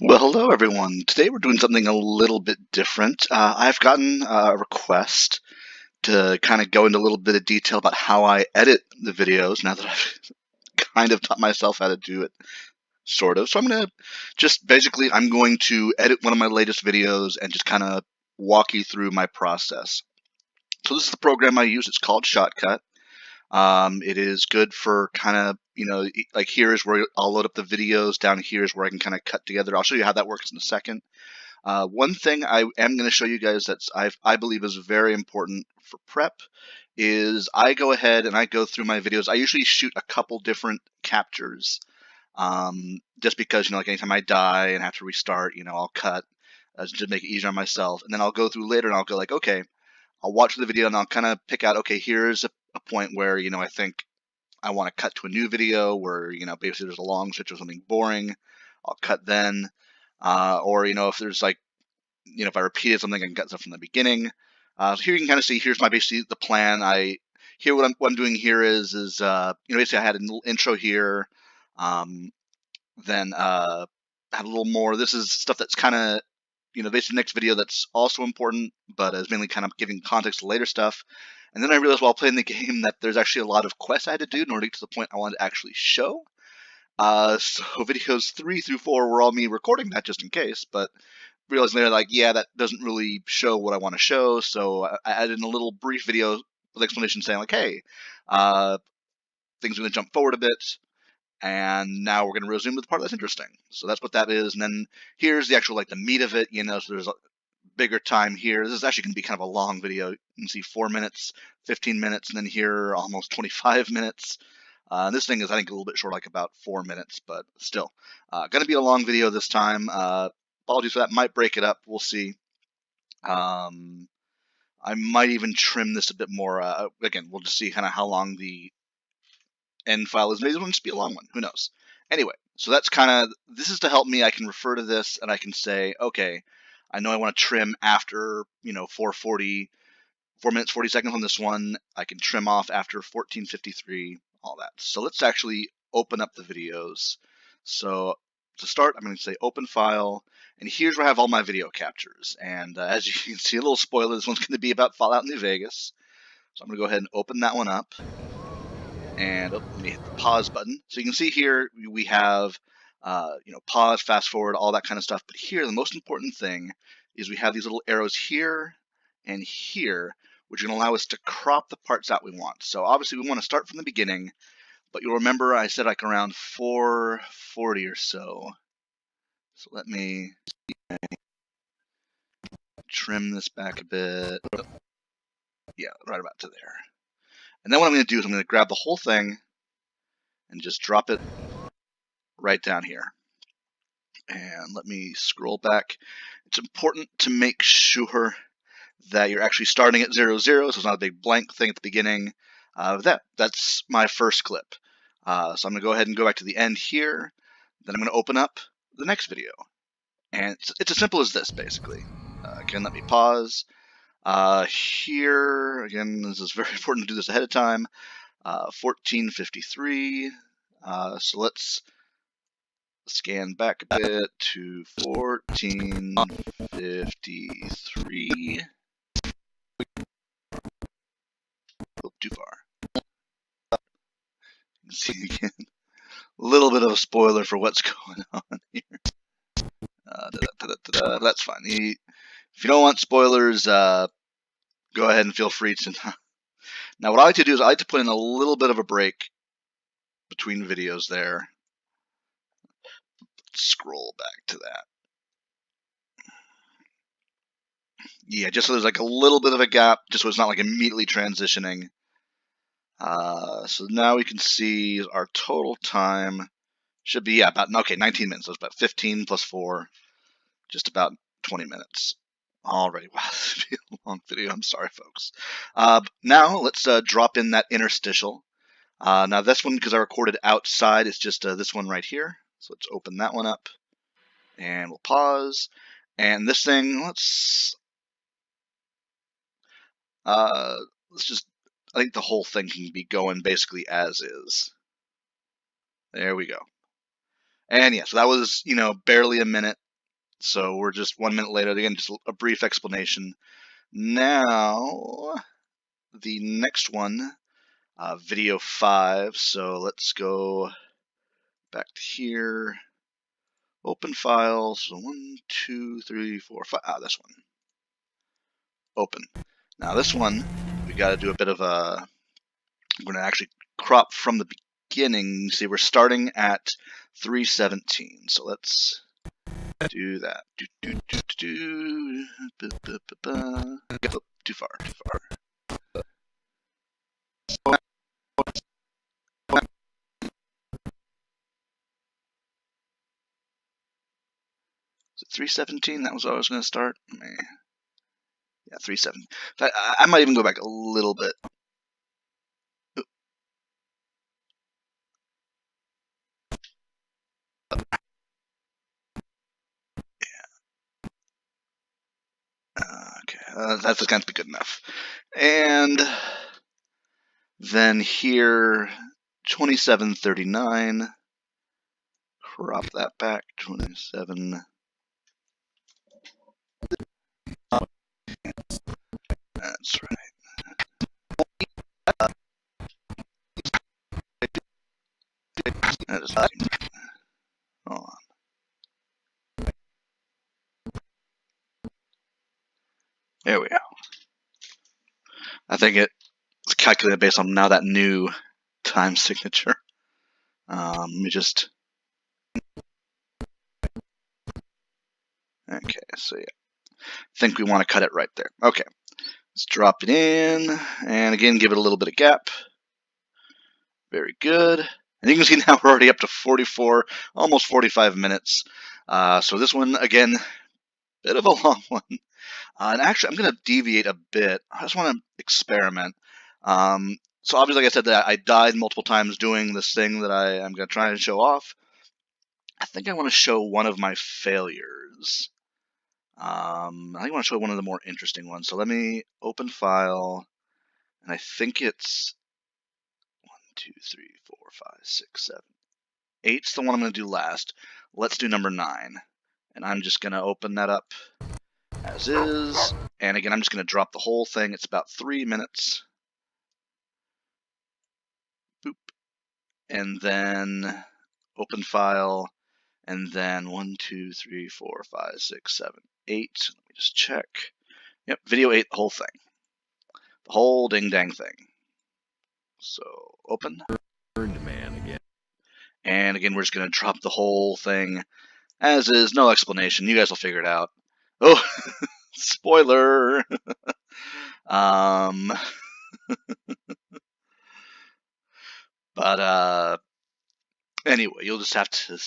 Well, hello everyone. Today we're doing something a little bit different. I've gotten a request to kind of go into a little bit of detail about how I edit the videos now that I've kind of taught myself how to do it, sort of. So I'm going to I'm going to edit one of my latest videos and just kind of walk you through my process. So this is the program I use. It's called Shotcut. It is good for kind of, like here is where I'll load up the videos. Down here is where I can kind of cut together. I'll show you how that works in a second. One thing I am going to show you guys I believe is very important for prep is I go ahead and I go through my videos. I usually shoot a couple different captures, just because, like anytime I die and have to restart, I'll cut to make it easier on myself. And then I'll go through later and I'll go like, okay, I'll watch the video and I'll kind of pick out, okay, here's a point where, I think I want to cut to a new video where, basically there's a long stretch of something boring. I'll cut then. Or, if there's like, if I repeated something, I can cut stuff from the beginning. So here you can kind of see, here's my basically the plan. What I'm doing here is basically I had a little intro here, then had a little more. This is stuff that's kind of, basically the next video that's also important, but is mainly kind of giving context to later stuff. And then I realized while playing the game that there's actually a lot of quests I had to do in order to get to the point I wanted to actually show. So videos 3 through 4 were all me recording that just in case, but realized later, like, yeah, that doesn't really show what I want to show. So I added in a little brief video with explanation saying, like, hey, things are going to jump forward a bit, and now we're going to resume to the part that's interesting. So that's what that is. And then here's the actual, like, the meat of it, so there's a bigger time here. This is actually going to be kind of a long video. You can see 4 minutes, 15 minutes, and then here almost 25 minutes. This thing is, I think, a little bit short, like about 4 minutes, but still. Going to be a long video this time. Apologies for that. Might break it up. We'll see. I might even trim this a bit more. Again, we'll just see kind of how long the end file is. Maybe this one just be a long one. Who knows? Anyway, so that's kind of, this is to help me. I can refer to this and I can say, okay, I know I want to trim after, 4 minutes, 40 seconds on this one. I can trim off after 14:53, all that. So let's actually open up the videos. So to start, I'm going to say open file, and here's where I have all my video captures. And as you can see, a little spoiler, this one's going to be about Fallout New Vegas. So I'm going to go ahead and open that one up. And let me hit the pause button. So you can see here we have, pause, fast forward, all that kind of stuff. But here, the most important thing is we have these little arrows here and here, which are going to allow us to crop the parts out we want. So obviously we want to start from the beginning, but you'll remember I said like around 440 or so. So let me trim this back a bit. Oh, yeah, right about to there. And then what I'm going to do is I'm going to grab the whole thing and just drop it right down here. And let me scroll back. It's important to make sure that you're actually starting at 0, 0, so it's not a big blank thing at the beginning. That's my first clip. So I'm going to go ahead and go back to the end here. Then I'm going to open up the next video. And it's as simple as this, basically. Again, let me pause. Here, again, this is very important to do this ahead of time. 14:53. So let's scan back a bit to 14:53. Oh, too far. You can see again, a little bit of a spoiler for what's going on here. That's fine. If you don't want spoilers, go ahead and feel free to. Now, what I like to do is I like to put in a little bit of a break between videos there. Scroll back to that. Yeah, just so there's like a little bit of a gap, just so it's not like immediately transitioning. So now we can see our total time should be, yeah, about, okay, 19 minutes. So it's about 15 plus 4, just about 20 minutes. Already, wow, this would be a long video. I'm sorry, folks. Now let's drop in that interstitial. Now this one, because I recorded outside, it's just this one right here. So let's open that one up, and we'll pause. And this thing, let's just, I think the whole thing can be going basically as is. There we go. And yeah, so that was, barely a minute. So we're just 1 minute later. Again, just a brief explanation. Now, the next one, video 5. So let's go back to here. Open files. So 1, 2, 3, 4, 5. This one. Open. Now this one, we got to do a bit of a. I'm going to actually crop from the beginning. See, we're starting at 317. So let's do that. Oh, too far. Is it 317? That was what I was going to start. Yeah, 317. I might even go back a little bit. Okay, that's going to be good enough. And then here, 2739. Crop that back. 27. That's right. That is not. Hold on. There we go. I think it's calculated based on now that new time signature. Let me just. Okay, so yeah. I think we want to cut it right there. Okay. Let's drop it in. And again, give it a little bit of gap. Very good. And you can see now we're already up to 44, almost 45 minutes. So this one, again, bit of a long one. And actually, I'm going to deviate a bit. I just want to experiment. So obviously, like I said, that I died multiple times doing this thing that I'm going to try and show off. I think I want to show one of my failures. I think I want to show one of the more interesting ones. So let me open file, and I think it's 1, 2, 3, 4, 5, 6, 7, 8's the one I'm going to do last. Let's do number 9, and I'm just going to open that up as is. And again, I'm just going to drop the whole thing. It's about 3 minutes. Boop. And then open file, and then 1, 2, 3, 4, 5, 6, 7, 8. Let me just check. Yep, video 8, the whole thing. The whole ding dang thing. So open. Man again. And again, we're just going to drop the whole thing as is. No explanation. You guys will figure it out. Oh, spoiler. But anyway, you'll just have to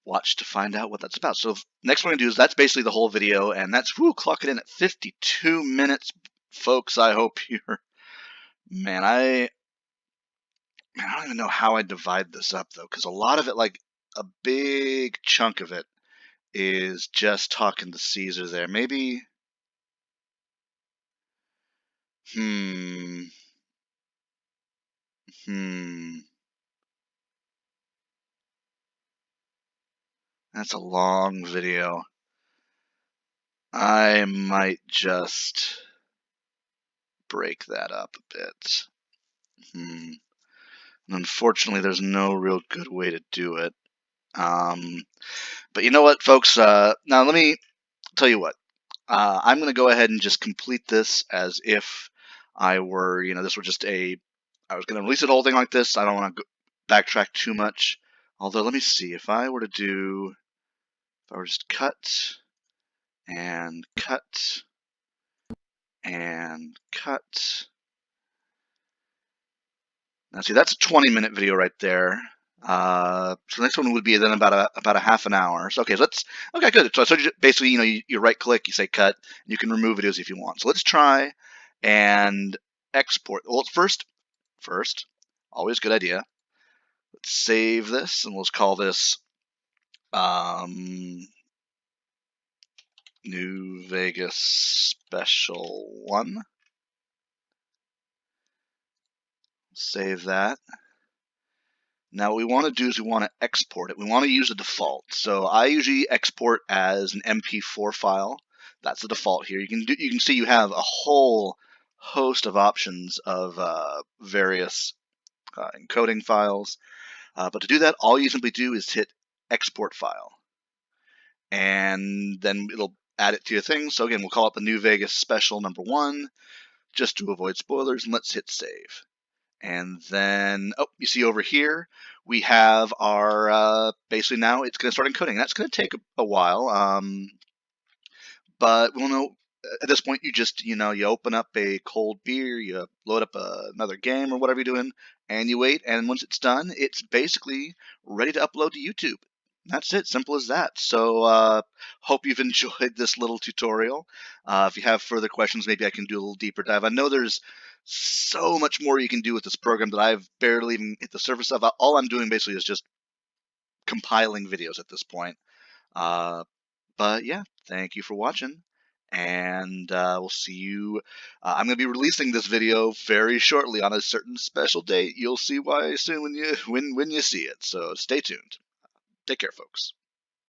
watch to find out what that's about. So next what we're going to do is that's basically the whole video, and that's clock it in at 52 minutes, folks. I hope you're... Man, I don't even know how I divide this up, though, because a lot of it, like a big chunk of it, is just talking to Caesar there. Maybe... That's a long video. I might just break that up a bit. And unfortunately, there's no real good way to do it. But you know what, folks? Now let me tell you what. I'm going to go ahead and just complete this as if I were, this were just I was going to release the whole thing like this. I don't want to backtrack too much. Although, let me see. If I were just cut and cut and cut. Now, see, that's a 20-minute video right there. So the next one would be then about a half an hour. So okay, okay, good. So basically, you right click, you say cut, and you can remove videos if you want. So let's try and export. Well, first, always a good idea. Let's save this, and let's call this New Vegas Special 1. Save that. Now what we want to do is we want to export it. We want to use a default. So I usually export as an MP4 file. That's the default here. You can see you have a whole host of options of various encoding files. But to do that, all you simply do is hit export file. And then it'll add it to your thing. So again, we'll call it the New Vegas Special #1, just to avoid spoilers, and let's hit save. And then, oh, you see over here, we have our, basically now it's going to start encoding. That's going to take a while, but we'll know. At this point, you open up a cold beer, you load up another game or whatever you're doing, and you wait. And once it's done, it's basically ready to upload to YouTube. That's it, simple as that. So hope you've enjoyed this little tutorial. If you have further questions, maybe I can do a little deeper dive. I know there's so much more you can do with this program that I've barely even hit the surface of. All I'm doing basically is just compiling videos at this point. But yeah, thank you for watching, and we'll see you. I'm going to be releasing this video very shortly on a certain special date. You'll see why soon when you see it. So stay tuned. Take care, folks.